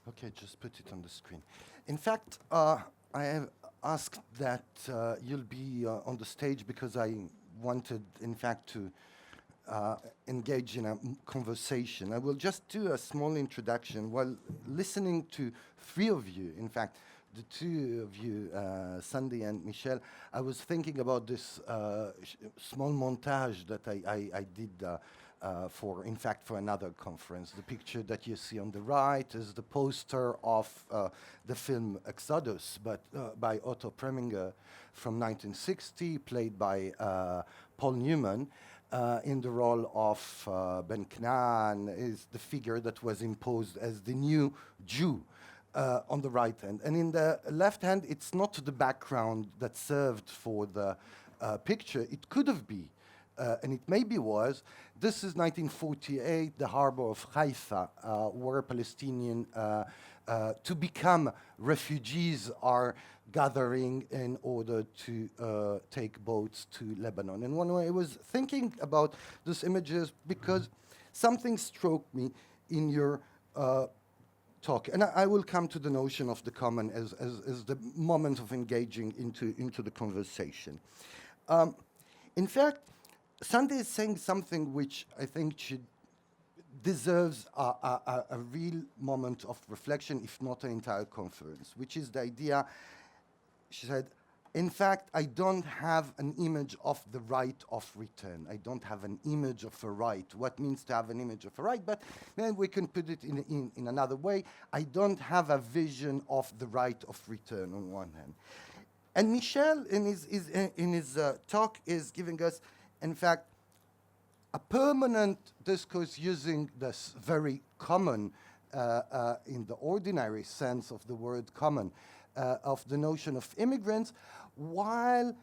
Okay, just put it on the screen. In fact, I have asked that you'll be on the stage because I wanted, in fact, to engage in a conversation. I will just do a small introduction while listening to three of you. In fact, the two of you, Sandi and Michel, I was thinking about this small montage that I did for another conference. The picture that you see on the right is the poster of the film Exodus, but by Otto Preminger from 1960, played by Paul Newman. In the role of Ben Knan, is the figure that was imposed as the new Jew on the right hand. And in the left hand, it's not the background that served for the picture. It could have been, and it maybe was. This is 1948, the harbor of Haifa, where Palestinian to become refugees are gathering in order to take boats to Lebanon. And one way I was thinking about these images because something struck me in your talk. And I will come to the notion of the common as the moment of engaging into the conversation. In fact, Sandi is saying something which I think deserves a real moment of reflection, if not an entire conference, which is the idea. She said, in fact, I don't have an image of the right of return. I don't have an image of a right. What means to have an image of a right? But then we can put it in another way. I don't have a vision of the right of return on one hand. And Michel, in his talk, is giving us, in fact, a permanent discourse using this very common, in the ordinary sense of the word common, of the notion of immigrants, while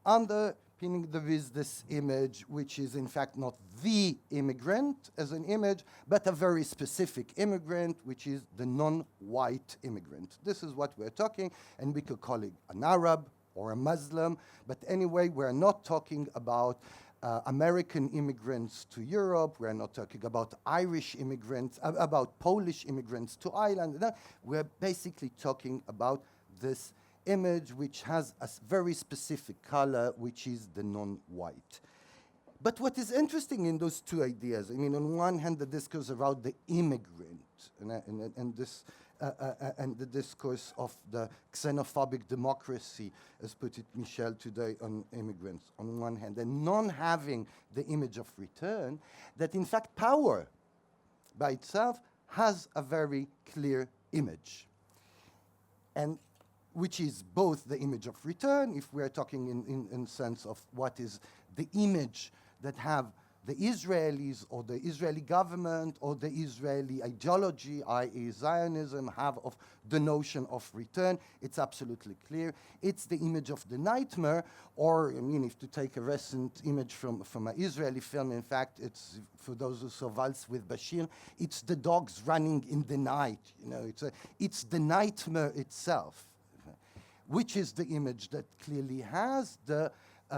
underpinning there is this image, which is in fact not the immigrant as an image, but a very specific immigrant, which is the non-white immigrant. This is what we're talking, and we could call it an Arab or a Muslim, but anyway, we're not talking about American immigrants to Europe. We're not talking about Irish immigrants, about Polish immigrants to Ireland. No, we're basically talking about this image which has a very specific color, which is the non-white. But what is interesting in those two ideas, I mean, on one hand, the discourse around the immigrant and the discourse of the xenophobic democracy, as put it Michel today, on immigrants on one hand, and non having the image of return, that in fact power by itself has a very clear image, and which is both the image of return, if we are talking in sense of what is the image that have the Israelis or the Israeli government or the Israeli ideology, i.e. Zionism, have of the notion of return. It's absolutely clear. It's the image of the nightmare, or, I mean, if to take a recent image from an Israeli film, in fact, it's, for those who saw Waltz with Bashir, it's the dogs running in the night. You know, it's the nightmare itself, which is the image that clearly has the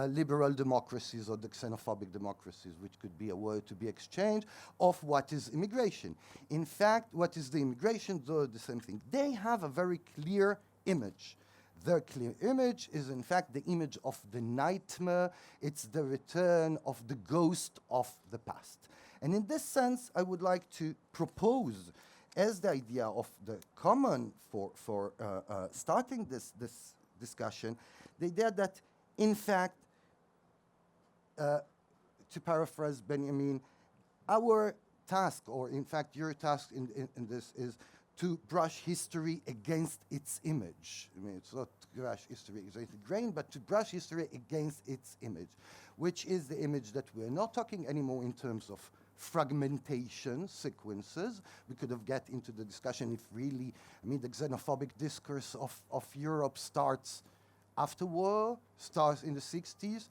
liberal democracies or the xenophobic democracies, which could be a word to be exchanged, of what is immigration. In fact, what is the immigration? Though the same thing. They have a very clear image. Their clear image is, in fact, the image of the nightmare. It's the return of the ghost of the past. And in this sense, I would like to propose, as the idea of the common for starting this discussion, the idea that, in fact, to paraphrase Benjamin, our task, or in fact your task in this, is to brush history against its image. I mean, it's not to brush history against the grain, but to brush history against its image, which is the image that we're not talking anymore in terms of fragmentation sequences. We could have get into the discussion if really, I mean, the xenophobic discourse of Europe starts after war, starts in the 60s,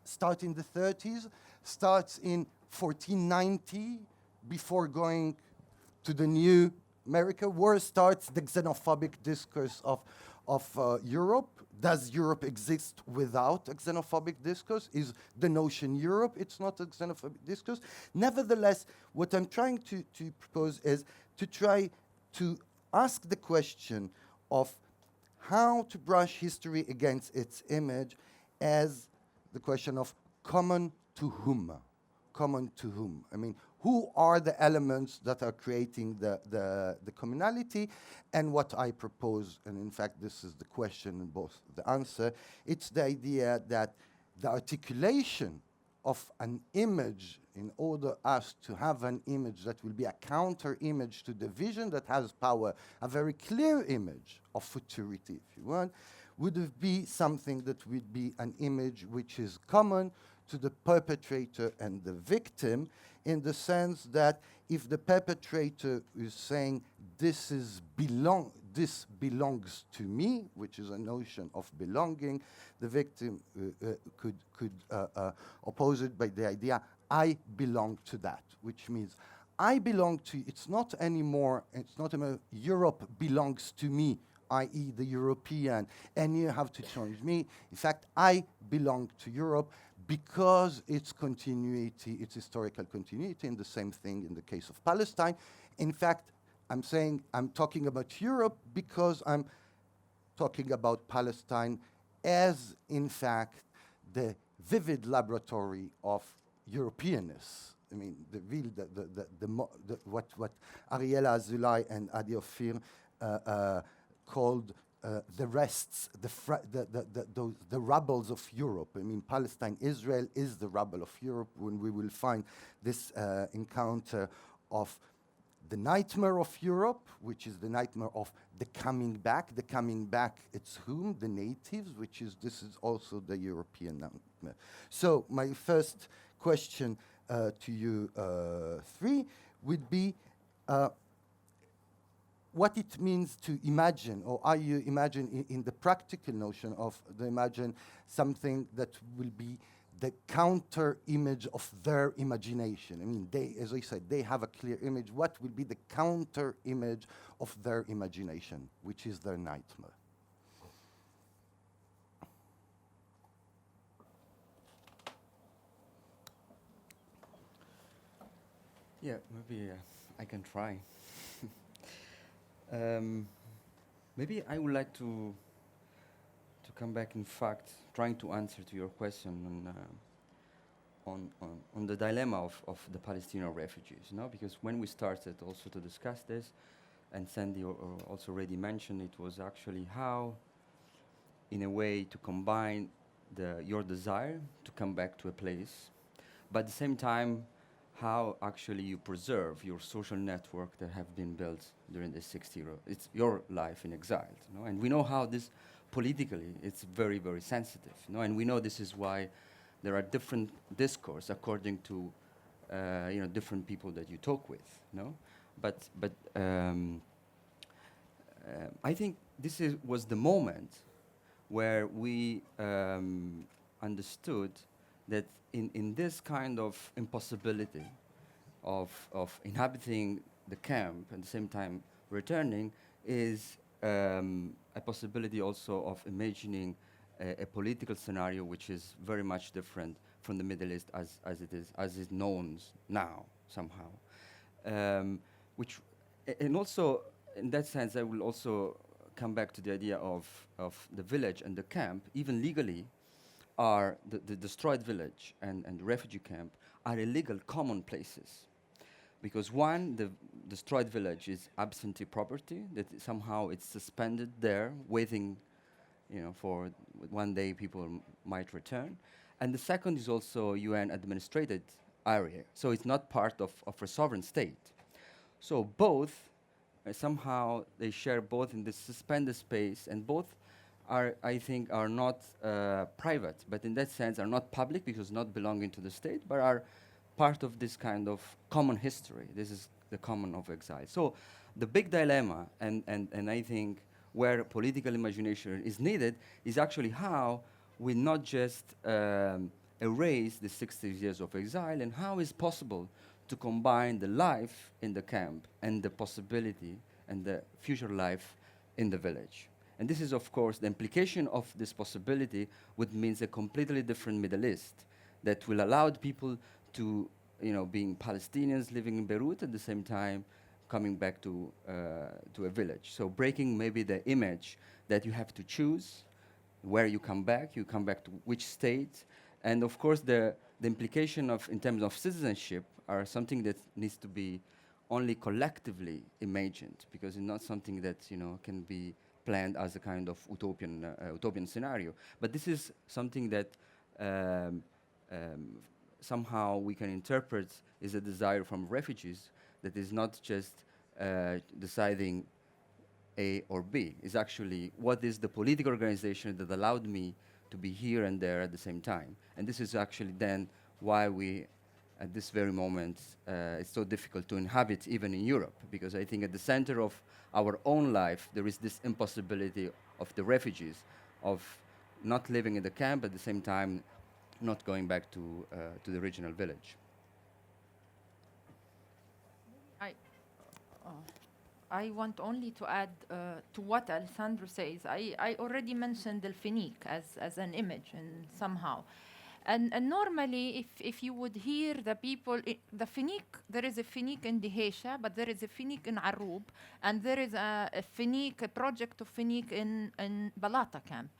starts in the 30s, starts in 1490, before going to the new America. Where starts the xenophobic discourse of Europe? Does Europe exist without a xenophobic discourse? Is the notion Europe? It's not a xenophobic discourse. Nevertheless, what I'm trying to propose is to try to ask the question of how to brush history against its image as the question of common to whom? Common to whom? I mean, who are the elements that are creating the communality? And what I propose, and in fact this is the question and both the answer, it's the idea that the articulation of an image, in order us to have an image that will be a counter image to the vision that has power, a very clear image of futurity, if you want, would be something that would be an image which is common to the perpetrator and the victim, in the sense that if the perpetrator is saying this belongs to me, which is a notion of belonging, the victim could oppose it by the idea, I belong to that, which means I belong to, it's not anymore Europe belongs to me, i.e. the European, and you have to change me. In fact, I belong to Europe because its continuity, its historical continuity, and the same thing in the case of Palestine. In fact, I'm talking about Europe because I'm talking about Palestine as, in fact, the vivid laboratory of Europeanness. I mean, what Eyal Sivan and Adi Ophir called the rests, the rubbles of Europe. I mean, Palestine, Israel is the rubble of Europe, when we will find this encounter of the nightmare of Europe, which is the nightmare of the coming back. The coming back, it's whom? The natives, this is also the European nightmare. So my first question to you three would be, what it means to imagine, or are you imagine in the practical notion of the imagine something that will be the counter image of their imagination? I mean, as I said, they have a clear image. What will be the counter image of their imagination, which is their nightmare? Yeah, maybe I can try. Maybe I would like to come back, in fact, trying to answer to your question on the dilemma of the Palestinian refugees, because when we started also to discuss this, and Sandi also already mentioned, it was actually how, in a way, to combine your desire to come back to a place, but at the same time, how actually you preserve your social network that have been built during the 60 years. It's your life in exile, and we know how this politically it's very, very sensitive, and we know this is why there are different discourse according to different people that you talk with, but I think this was the moment where we understood that in this kind of impossibility of inhabiting the camp and at the same time returning is a possibility also of imagining a political scenario which is very much different from the Middle East as is known now somehow. And also in that sense I will also come back to the idea of the village and the camp, even legally. Are the destroyed village and the refugee camp are illegal common places, because one, the destroyed village is absentee property that somehow it's suspended there, waiting, for one day people might return, and the second is also UN administrated area, so it's not part of a sovereign state. So both somehow they share both in this suspended space, and both I think are not private, but in that sense are not public because not belonging to the state, but are part of this kind of common history. This is the common of exile. So the big dilemma, and I think where political imagination is needed, is actually how we not just erase the 60 years of exile, and how is possible to combine the life in the camp and the possibility and the future life in the village. And this is, of course, the implication of this possibility would means a completely different Middle East that will allow people to, being Palestinians living in Beirut at the same time, coming back to a village. So breaking maybe the image that you have to choose where you come back to which state, and of course the implication of in terms of citizenship are something that needs to be only collectively imagined, because it's not something that can be planned as a kind of utopian scenario. But this is something that somehow we can interpret is a desire from refugees that is not just deciding A or B. It's actually what is the political organization that allowed me to be here and there at the same time. And this is actually then why we, at this very moment, it's so difficult to inhabit even in Europe, because I think at the center of our own life, there is this impossibility of the refugees, of not living in the camp, at the same time, not going back to the original village. I want only to add to what Alessandro says. I already mentioned the Finique as an image, and somehow. And normally, if you would hear the people, the Finique, there is a Finique in Dihesha, but there is a Finique in Arub, and there is a Finique, a project of Finique in Balata camp.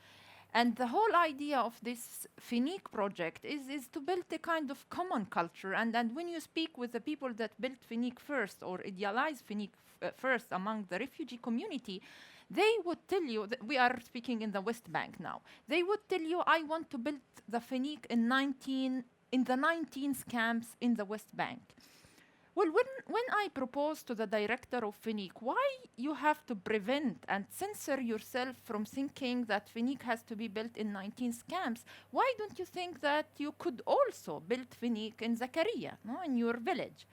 And the whole idea of this Finique project is to build a kind of common culture. And when you speak with the people that built Finique first, or idealized Finique first among the refugee community, they would tell you, that we are speaking in the West Bank now, they would tell you, I want to build the Finique in the 19th camps in the West Bank. Well, when I proposed to the director of Finique, why you have to prevent and censor yourself from thinking that Finique has to be built in 19th camps, why don't you think that you could also build Finique in Zakaria, no, in your village?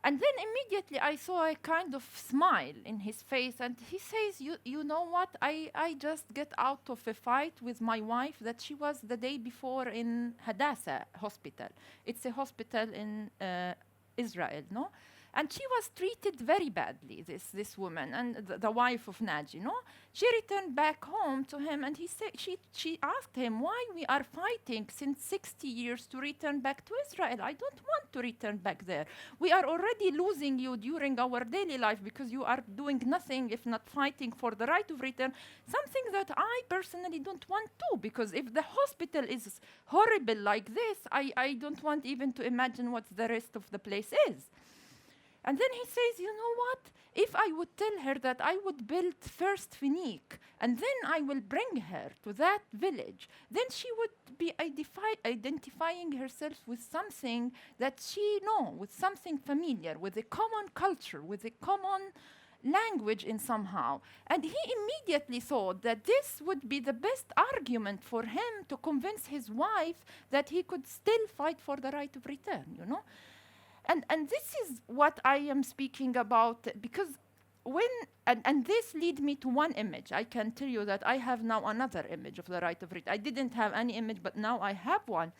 And then immediately I saw a kind of smile in his face, and he says, you know what, I just get out of a fight with my wife that she was the day before in Hadassah hospital. It's a hospital in Israel, no? And she was treated very badly, this woman, and the wife of Naji, no? She returned back home to him, and she asked him, why we are fighting since 60 years to return back to Israel? I don't want to return back there. We are already losing you during our daily life because you are doing nothing if not fighting for the right of return, something that I personally don't want to, because if the hospital is horrible like this, I don't want even to imagine what the rest of the place is. And then he says, you know what? If I would tell her that I would build first Finique, and then I will bring her to that village, then she would be identifying herself with something that she knows, with something familiar, with a common culture, with a common language in somehow. And he immediately thought that this would be the best argument for him to convince his wife that he could still fight for the right of return, you know? And this is what I am speaking about, because and this lead me to one image. I can tell you that I have now another image of the right of return. I didn't have any image, but now I have one.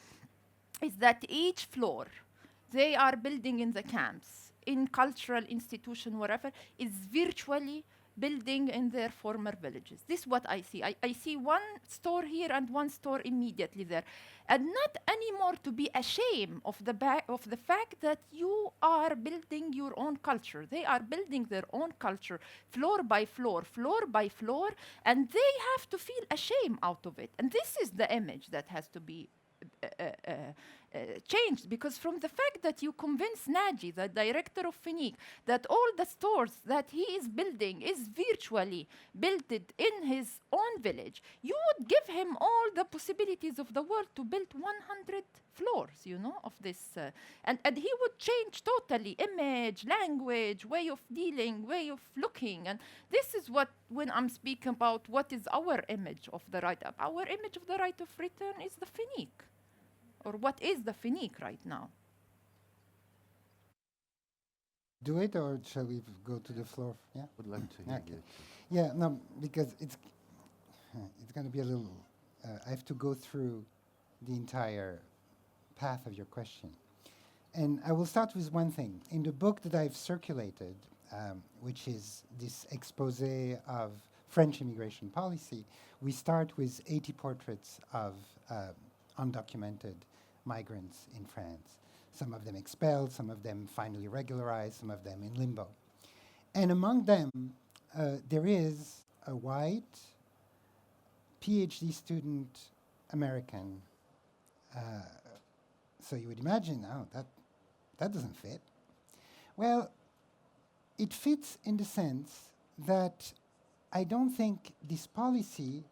Is that each floor they are building in the camps, in cultural institution, wherever, is virtually building in their former villages. This is what I see. I see one store here and one store immediately there. And not anymore to be ashamed of the fact that you are building your own culture. They are building their own culture, floor by floor, and they have to feel ashamed out of it. And this is the image that has to be changed, because from the fact that you convince Naji, the director of Finique, that all the stores that he is building is virtually built in his own village, you would give him all the possibilities of the world to build 100 floors, you know, of this. And he would change totally image, language, way of dealing, way of looking. And this is what, when I'm speaking about what is our image of the right, our image of the right of return is the Finique. Or what is the Finique right now? Do it, or shall we go to the floor? Yeah, Would like to hear you. Yeah, no, because it's going to be a little. I have to go through the entire path of your question, and I will start with one thing. In the book that I've circulated, which is this exposé of French immigration policy, we start with 80 portraits of undocumented migrants in France. some of them expelled, some of them finally regularized, some of them in limbo. And among them, there is a white PhD student American. So you would imagine, oh, that doesn't fit. Well, it fits in the sense that I don't think this policy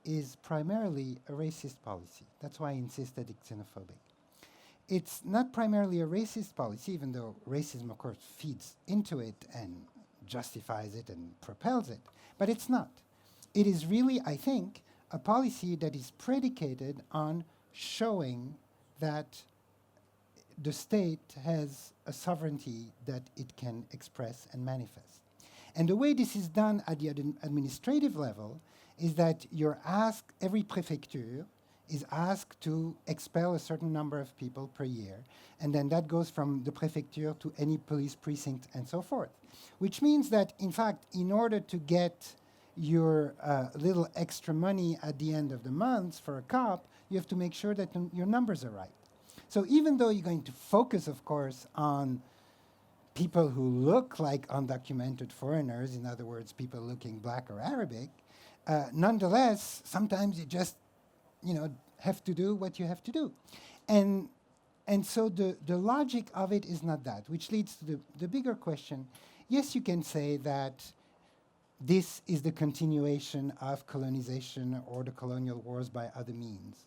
is primarily a racist policy. That's why I insist that it's xenophobic. It's not primarily a racist policy, even though racism, of course, feeds into it and justifies it and propels it, but it's not. It is really, I think, a policy that is predicated on showing that the state has a sovereignty that it can express and manifest. And the way this is done at the administrative level is that you're asked, every prefecture is asked to expel a certain number of people per year, and then that goes from the prefecture to any police precinct and so forth. Which means that, in fact, in order to get your little extra money at the end of the month for a cop, you have to make sure that your numbers are right. So even though you're going to focus, of course, on people who look like undocumented foreigners, in other words, people looking black or Arabic, nonetheless, sometimes you just, have to do what you have to do. And so the logic of it is not that, which leads to the bigger question. Yes, you can say that this is the continuation of colonization or the colonial wars by other means.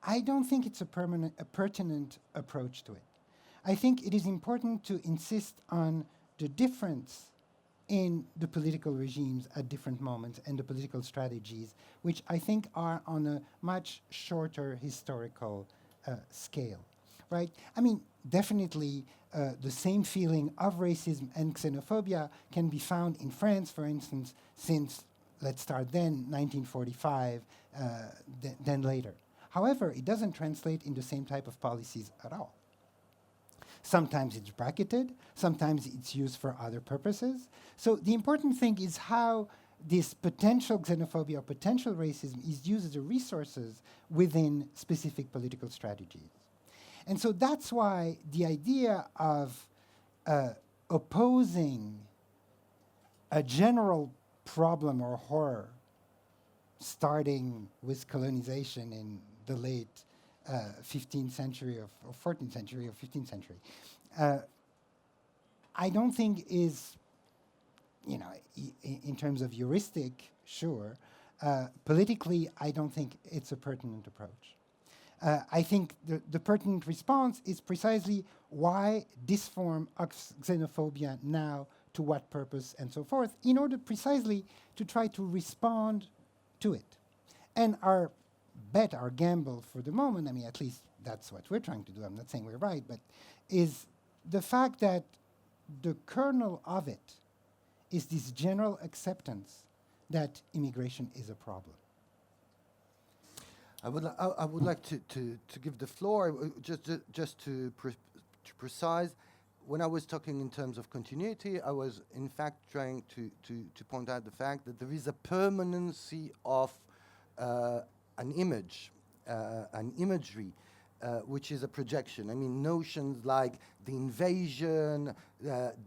I don't think it's a pertinent approach to it. I think it is important to insist on the difference in the political regimes at different moments and the political strategies, which I think are on a much shorter historical scale, right? I mean, definitely the same feeling of racism and xenophobia can be found in France, for instance, since, let's start then, 1945, then later. However, it doesn't translate into the same type of policies at all. Sometimes it's bracketed, sometimes it's used for other purposes. So the important thing is how this potential xenophobia or potential racism is used as a resources within specific political strategies. And so that's why the idea of opposing a general problem or horror starting with colonization in the late 15th century or 14th century or 15th century, I don't think is, in terms of heuristic, sure. Politically, I don't think it's a pertinent approach. I think the pertinent response is precisely why this form of xenophobia now, to what purpose, and so forth, in order precisely to try to respond to it. And our bet, our gamble for the moment, I mean, at least that's what we're trying to do, I'm not saying we're right, but is the fact that the kernel of it is this general acceptance that immigration is a problem. I would like to give the floor, just to precise. When I was talking in terms of continuity, I was in fact trying to point out the fact that there is a permanency of an image, an imagery, which is a projection. I mean, notions like the invasion,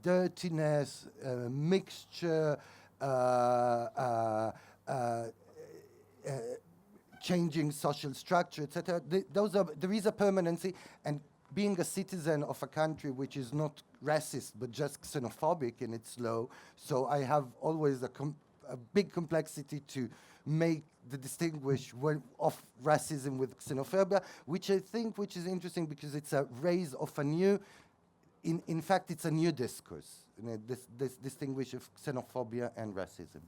dirtiness, mixture, changing social structure, etc. There is a permanency, and being a citizen of a country which is not racist but just xenophobic in its law, so I have always a big complexity to make the distinguish of racism with xenophobia, which I think which is interesting because it's a raise of a new, in fact it's a new discourse, this distinguish of xenophobia and racism.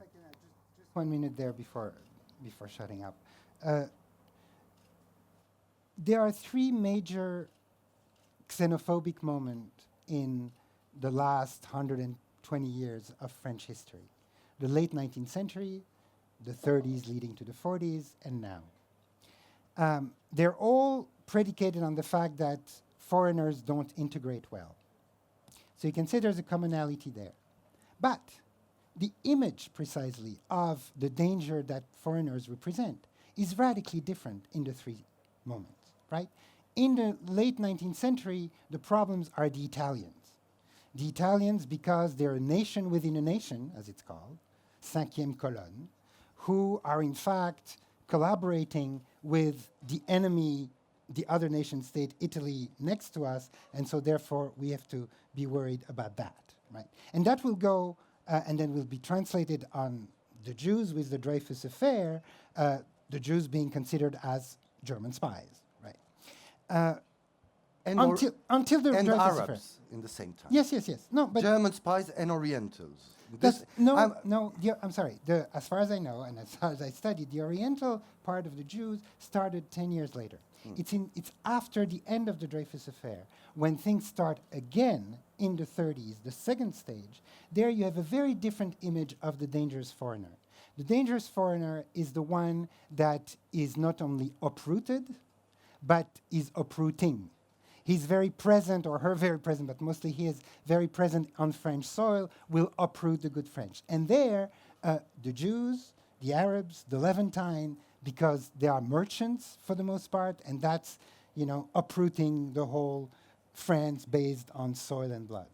Just 1 minute there before shutting up. There are three major xenophobic moments in the last 120 years of French history. The late 19th century, the 30s leading to the 40s, and now. They're all predicated on the fact that foreigners don't integrate well. So you can say there's a commonality there. But the image precisely of the danger that foreigners represent is radically different in the three moments, right? in the late 19th century, the problems are the Italians. The Italians, because they're a nation within a nation, as it's called, cinquième colonne, who are in fact collaborating with the enemy, the other nation state, Italy, next to us, and so therefore we have to be worried about that, right? And that will go, and then will be translated on the Jews with the Dreyfus affair, the Jews being considered as German spies, right? And Until the and Dreyfus Arabs affair. in the same time. Yes, yes, yes. No, but German spies and Orientals. that's, no, I'm- no. I'm sorry. As far as I know, and as far as I studied, the Oriental part of the Jews started 10 years later. It's after the end of the Dreyfus affair when things start again in the 30s, the second stage. There you have a very different image of the dangerous foreigner. The dangerous foreigner is the one that is not only uprooted, but is uprooting. He's very present, or her very present, but mostly he is very present on French soil, will uproot the good French. And there, the Jews, the Arabs, the Levantine, because they are merchants for the most part, and that's, uprooting the whole France based on soil and blood.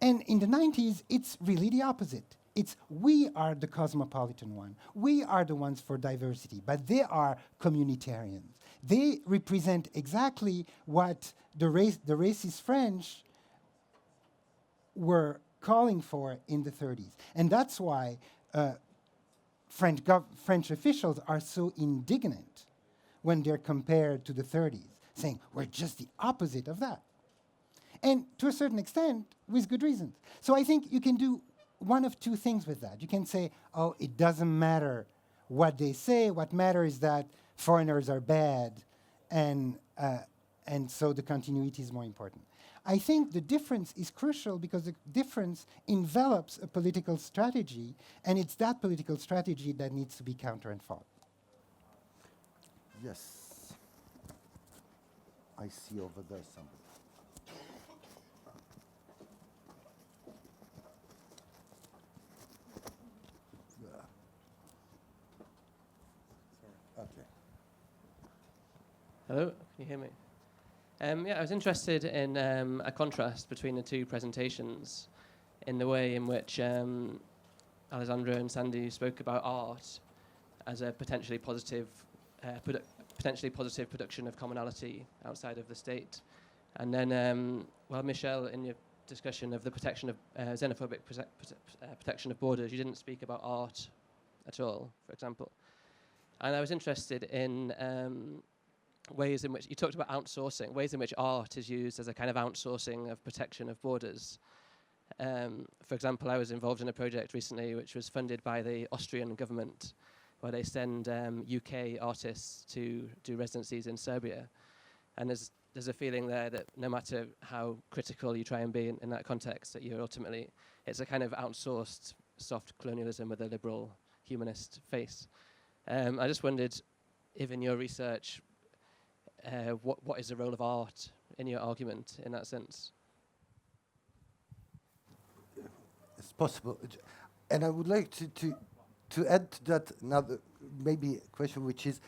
And in the 90s, it's really the opposite. It's we are the cosmopolitan one. We are the ones for diversity, but they are communitarians. They represent exactly what the racist French were calling for in the 30s. And that's why French officials are so indignant when they're compared to the 30s, saying, we're just the opposite of that. And to a certain extent, with good reasons. So I think you can do one of two things with that. You can say, oh, it doesn't matter what they say. What matters is that foreigners are bad, and so the continuity is more important. I think the difference is crucial because the difference envelops a political strategy, and it's that political strategy that needs to be counter and fought. Yes. I see over there somebody. Okay. Hello, can you hear me? I was interested in a contrast between the two presentations in the way in which Alessandro and Sandi spoke about art as a potentially positive production of commonality outside of the state. And then, Michel, in your discussion of the protection of xenophobic protection of borders, you didn't speak about art at all, for example. And I was interested in ways in which you talked about outsourcing, ways in which art is used as a kind of outsourcing of protection of borders. For example, I was involved in a project recently which was funded by the Austrian government, where they send UK artists to do residencies in Serbia. And there's a feeling there that no matter how critical you try and be in that context, that you're ultimately, it's a kind of outsourced soft colonialism with a liberal humanist face. I just wondered if in your research, what is the role of art in your argument in that sense? It's possible. And I would like to add to that another maybe question, which is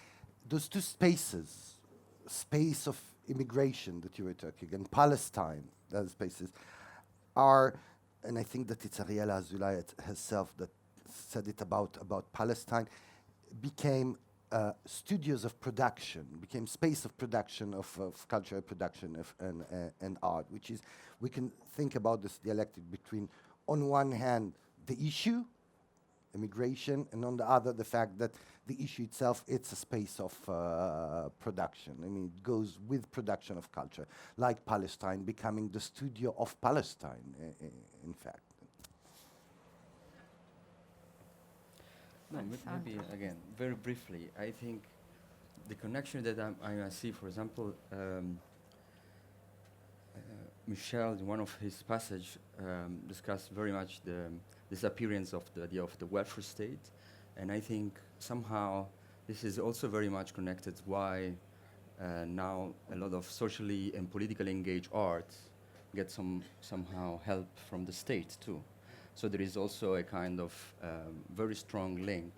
those two spaces, space of immigration that you were talking, and Palestine, the other spaces, are, and I think that it's Eyal Sivan herself that said it about Palestine, became studios of production, became space of production of cultural production and art, which is, we can think about this dialectic between, on one hand, the issue, immigration, and on the other, the fact that the issue itself, it's a space of production. I mean, it goes with production of culture, like Palestine becoming the studio of Palestine, in fact. No, maybe again, very briefly, I think the connection that I see, for example, Michel, in one of his passages, discussed very much the disappearance of the idea of the welfare state, and I think somehow this is also very much connected why now a lot of socially and politically engaged art get somehow help from the state too. So there is also a kind of very strong link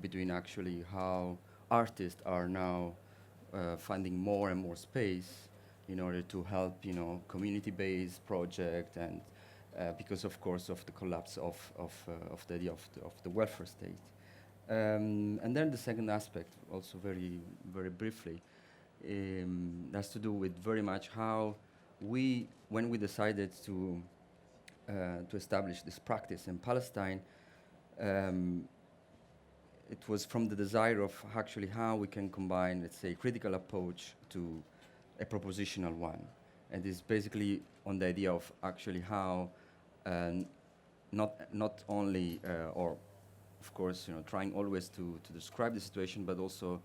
between actually how artists are now finding more and more space in order to help, community-based project, and because, of course, of the collapse of the idea of the welfare state. And then the second aspect, also very, very briefly, has to do with very much how when we decided to establish this practice in Palestine, it was from the desire of actually how we can combine, let's say, critical approach to a propositional one. And it's basically on the idea of actually how not only, or of course, trying always to describe the situation, but also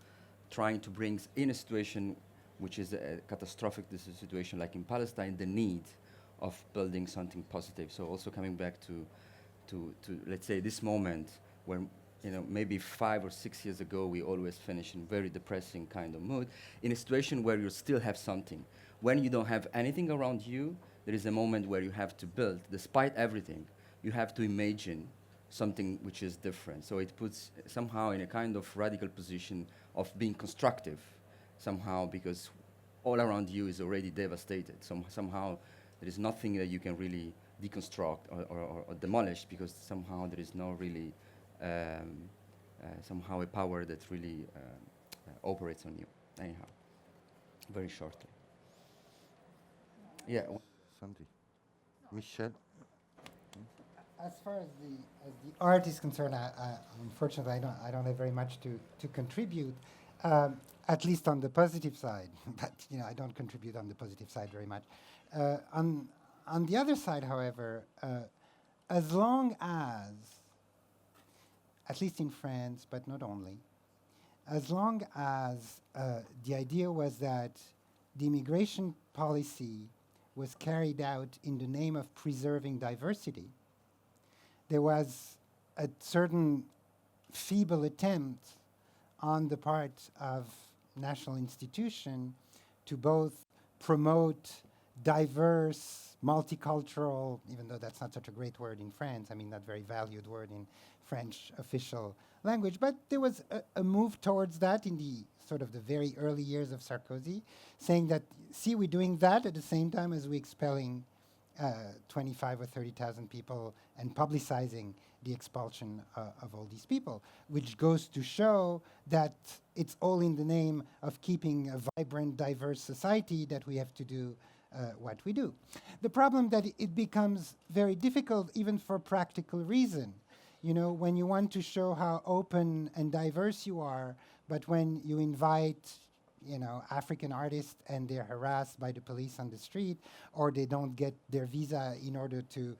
trying to bring in a situation which is a catastrophic situation like in Palestine, the need of building something positive. So also coming back to let's say this moment where maybe 5 or 6 years ago we always finish in very depressing kind of mood, in a situation where you still have something. When you don't have anything around you, there is a moment where you have to build, despite everything, you have to imagine something which is different. So it puts somehow in a kind of radical position of being constructive, somehow, because all around you is already devastated. Somehow there is nothing that you can really deconstruct or demolish, because somehow there is no really somehow a power that really operates on you. Anyhow, very shortly. Yeah. Sandi. Michel? As far as the art is concerned, unfortunately, I don't have very much to contribute, at least on the positive side. But I don't contribute on the positive side very much. On the other side, however, as long as, at least in France, but not only, as long as the idea was that the immigration policy was carried out in the name of preserving diversity, there was a certain feeble attempt on the part of national institution to both promote diverse, multicultural, even though that's not such a great word in France, not very valued word in French official language, but there was a move towards that in the sort of the very early years of Sarkozy, saying that, see, we're doing that at the same time as we're expelling 25 or 30,000 people and publicizing the expulsion of all these people, which goes to show that it's all in the name of keeping a vibrant, diverse society that we have to do what we do. The problem that it becomes very difficult even for practical reason. When you want to show how open and diverse you are, but when you invite African artists and they're harassed by the police on the street, or they don't get their visa in order to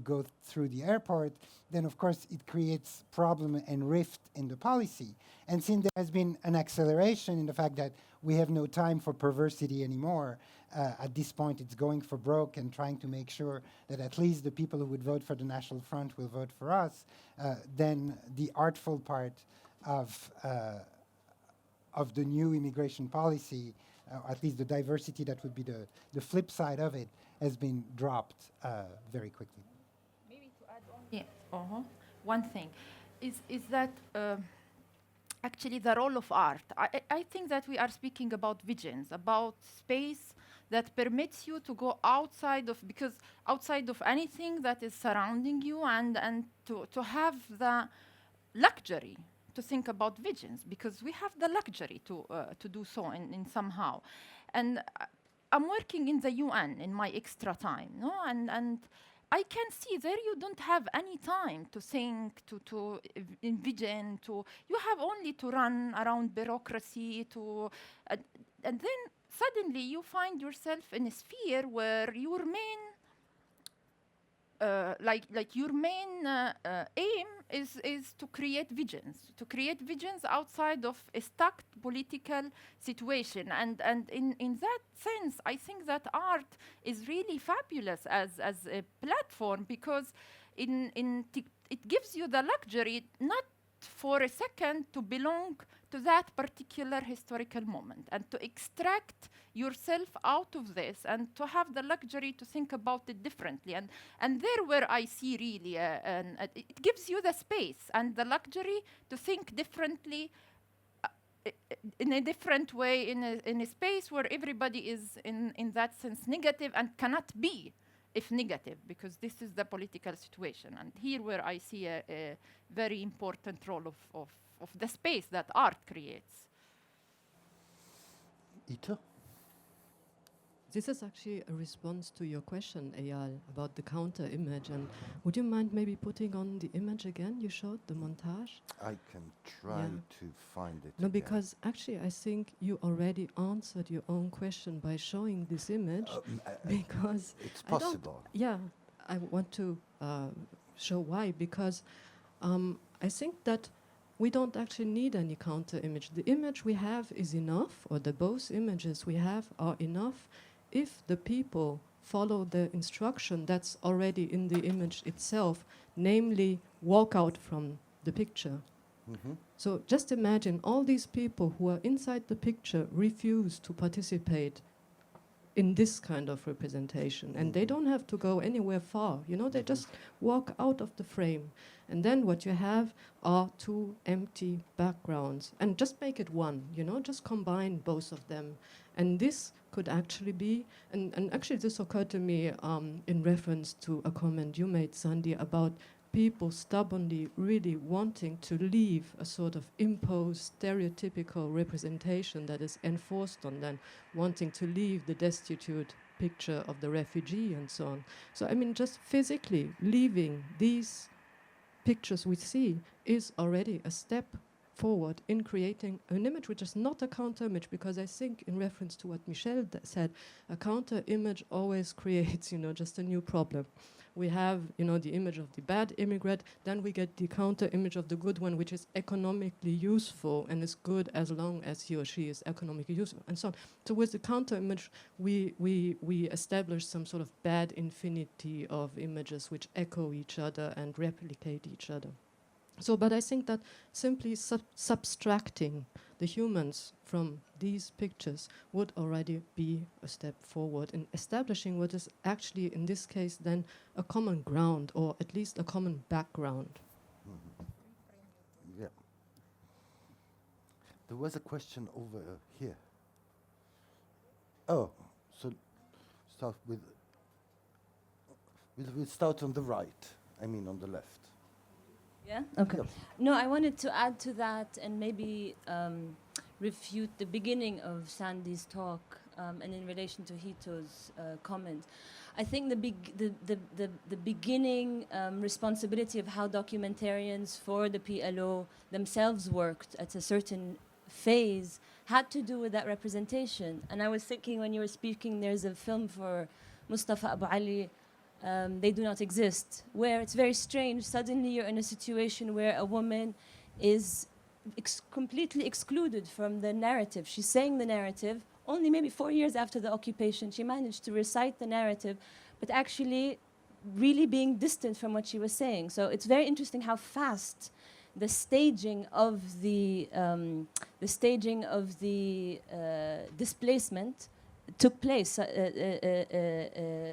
go through the airport, then of course it creates problem and rift in the policy. And since there has been an acceleration in the fact that we have no time for perversity anymore, at this point it's going for broke and trying to make sure that at least the people who would vote for the National Front will vote for us, then the artful part of the new immigration policy, at least the diversity that would be the flip side of it, has been dropped very quickly. Maybe to add on one thing is that actually the role of art. I think that we are speaking about visions, about space that permits you to go outside of anything that is surrounding you, and to have the luxury to think about visions, because we have the luxury to do so in somehow. And I'm working in the UN in my extra time, no? And I can see there you don't have any time to think, to envision, you have only to run around bureaucracy, and then suddenly you find yourself in a sphere where your main aim is to create visions outside of a stuck political situation, and in that sense I think that art is really fabulous as a platform, because it gives you the luxury not for a second to belong to that particular historical moment, and to extract yourself out of this, and to have the luxury to think about it differently. And there where I see really, it gives you the space and the luxury to think differently in a different way, in a space where everybody is in that sense negative and cannot be if negative, because this is the political situation. And here where I see a very important role of the space that art creates. Ita? This is actually a response to your question, Eyal, about the counter image. And would you mind maybe putting on the image again you showed, the montage? I can try to find it. No, again. because actually I think you already answered your own question by showing this image. Because it's possible. I want to show why. Because I think that we don't actually need any counter image. The image we have is enough, or the both images we have are enough, if the people follow the instruction that's already in the image itself, namely walk out from the picture. Mm-hmm. So just imagine all these people who are inside the picture refuse to participate in this kind of representation, and they don't have to go anywhere far, they just walk out of the frame. And then what you have are two empty backgrounds, and just make it one, just combine both of them. And this could actually be, and actually this occurred to me in reference to a comment you made, Sandi, about people stubbornly really wanting to leave a sort of imposed stereotypical representation that is enforced on them, wanting to leave the destitute picture of the refugee and so on. So I mean, just physically leaving these pictures we see is already a step forward in creating an image which is not a counter image, because I think, in reference to what Michel said, a counter image always creates, just a new problem. We have, the image of the bad immigrant, then we get the counter image of the good one, which is economically useful and is good as long as he or she is economically useful, and so on. So with the counter image, we establish some sort of bad infinity of images which echo each other and replicate each other. So, but I think that simply subtracting the humans from these pictures would already be a step forward in establishing what is actually, in this case, then a common ground, or at least a common background. Yeah. There was a question over here. Oh, so start with. We'll start on the right. I mean, on the left. Yeah? Okay. Yep. No, I wanted to add to that and maybe refute the beginning of Sandi's talk and in relation to Hito's comment. I think the beginning responsibility of how documentarians for the PLO themselves worked at a certain phase had to do with that representation. And I was thinking when you were speaking, there's a film for Mustafa Abu Ali, They Do Not Exist, where it's very strange. Suddenly you're in a situation where a woman is completely excluded from the narrative. She's saying the narrative. Only maybe 4 years after the occupation, she managed to recite the narrative, but actually really being distant from what she was saying. So it's very interesting how fast the staging of the displacement took place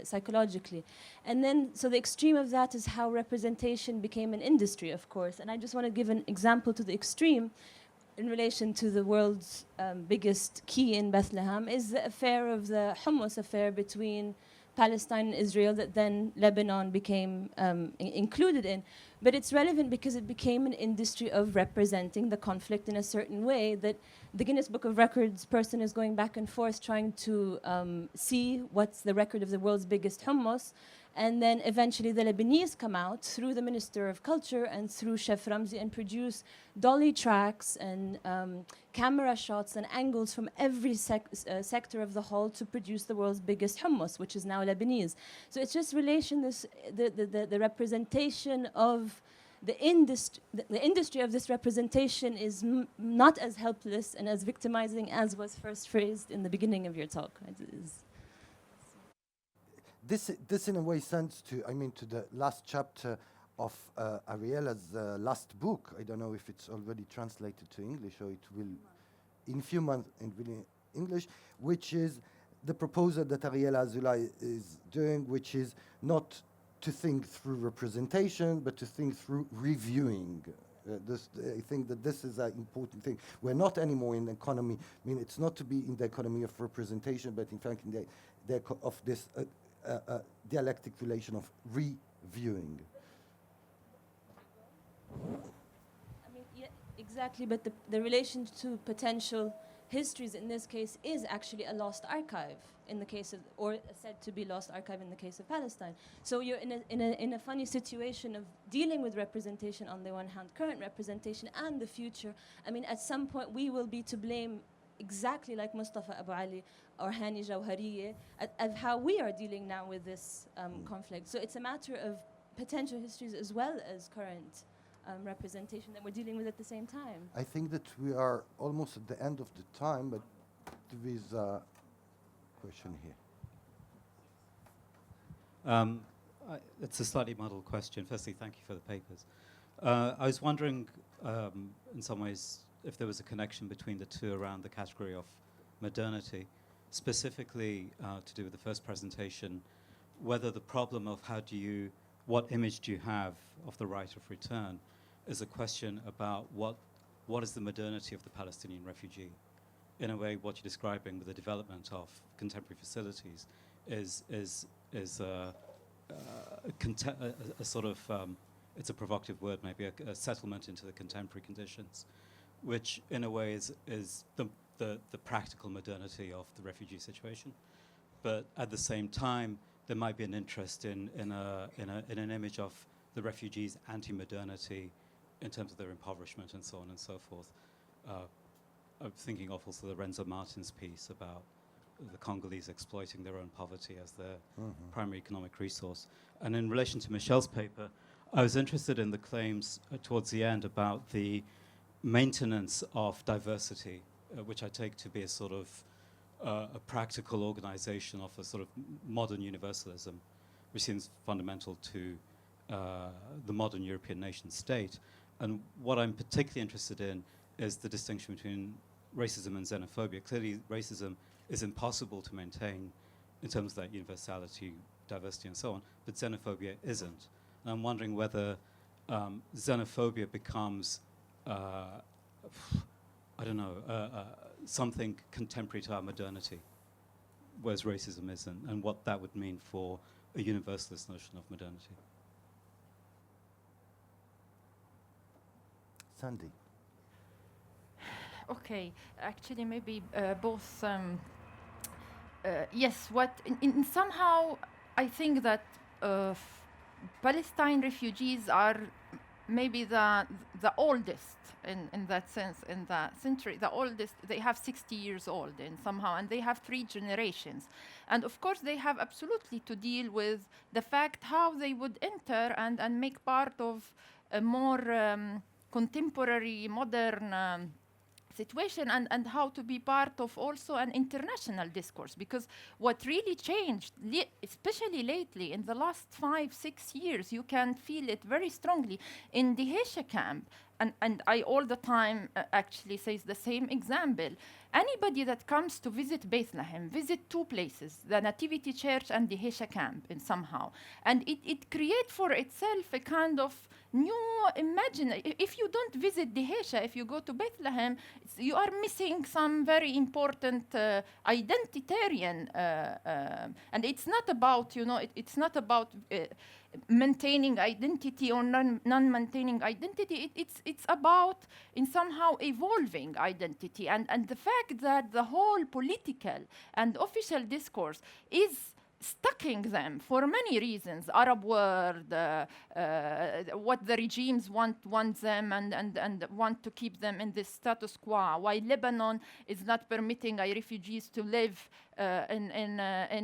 psychologically. And then, so the extreme of that is how representation became an industry, of course. And I just want to give an example to the extreme in relation to the world's biggest key in Bethlehem is the affair of the hummus affair between Palestine and Israel that then Lebanon became included in. But it's relevant because it became an industry of representing the conflict in a certain way that the Guinness Book of Records person is going back and forth trying to see what's the record of the world's biggest hummus. And then eventually the Lebanese come out through the Minister of Culture and through Chef Ramzi and produce dolly tracks and camera shots and angles from every sector of the hall to produce the world's biggest hummus, which is now Lebanese. So it's just the representation of the industry of this representation is not as helpless and as victimizing as was first phrased in the beginning of your talk. This in a way sends to the last chapter of Ariela's last book. I don't know if it's already translated to English or it will in few months in English, which is the proposal that Ariela Azoulay is doing, which is not to think through representation, but to think through reviewing I think that this is an important thing. We're not anymore in the economy. I mean, it's not to be in the economy of representation, but in fact, in of this dialectic relation of reviewing. I mean, yeah, exactly, but the relation to potential histories in this case is actually a lost archive in the case of, or said to be lost archive in the case of Palestine. So you're in a funny situation of dealing with representation on the one hand, current representation and the future. I mean, at some point we will be to blame, exactly like Mustafa Abu Ali or Hani Jawhariye, of how we are dealing now with this conflict. So it's a matter of potential histories as well as current representation that we're dealing with at the same time. I think that we are almost at the end of the time, but there is a question here. It's a slightly muddled question. Firstly, thank you for the papers. I was wondering, in some ways, if there was a connection between the two around the category of modernity, specifically to do with the first presentation, whether the problem of what image do you have of the right of return is a question about what is the modernity of the Palestinian refugee. In a way, what you're describing with the development of contemporary facilities is a sort of, it's a provocative word maybe, a settlement into the contemporary conditions, which in a way is the practical modernity of the refugee situation. But at the same time, there might be an interest in an image of the refugees' anti-modernity in terms of their impoverishment and so on and so forth. I'm thinking of also the Renzo Martin's piece about the Congolese exploiting their own poverty as their primary economic resource. And in relation to Michel's paper, I was interested in the claims towards the end about the maintenance of diversity, which I take to be a sort of a practical organization of a sort of modern universalism, which seems fundamental to the modern European nation state. And what I'm particularly interested in is the distinction between racism and xenophobia. Clearly, racism is impossible to maintain in terms of that universality, diversity, and so on, but xenophobia isn't. And I'm wondering whether xenophobia becomes, I don't know, something contemporary to our modernity, whereas racism isn't, and what that would mean for a universalist notion of modernity. Sandi. Okay, actually, maybe both. Yes, in somehow I think that Palestine refugees are maybe the oldest in that sense, in the century, the oldest. They have 60 years old and somehow, and they have 3 generations. And of course, they have absolutely to deal with the fact how they would enter and make part of a more contemporary, modern situation, and how to be part of also an international discourse. Because what really changed, especially lately, in the last 5-6 years, you can feel it very strongly in the Hesha camp. And I all the time actually says the same example. Anybody that comes to visit Bethlehem, visit 2 places, the Nativity Church and the Hesha camp in somehow. And it creates for itself a kind of new if you don't visit the Hesha, if you go to Bethlehem, you are missing some very important identitarian, and it's not about, it's not about maintaining identity or non-maintaining identity. It's about in somehow evolving identity, and the fact that the whole political and official discourse is stucking them for many reasons. Arab world, what the regimes want them and want to keep them in this status quo, while Lebanon is not permitting refugees to live in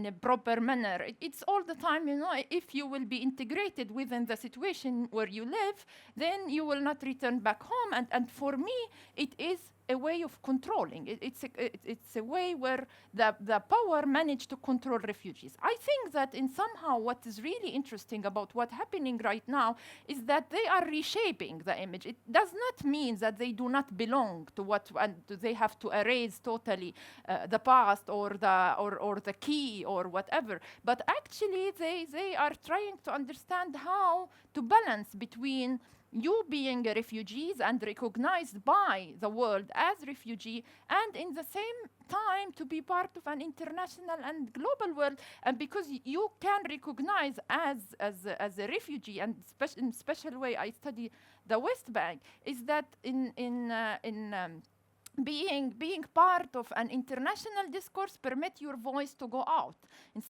a proper manner. It's all the time, if you will be integrated within the situation where you live, then you will not return back home. And for me, it is a way of controlling. It's a way where the power managed to control refugees. I think that in somehow what is really interesting about what's happening right now is that they are reshaping the image. It does not mean that they do not belong to what, and they have to erase totally the past or the or the key or whatever. But actually, they are trying to understand how to balance between you being a refugees and recognized by the world as refugee, and in the same time to be part of an international and global world. And because you can recognize as a refugee, and in special way I study the West Bank, is that being part of an international discourse permit your voice to go out.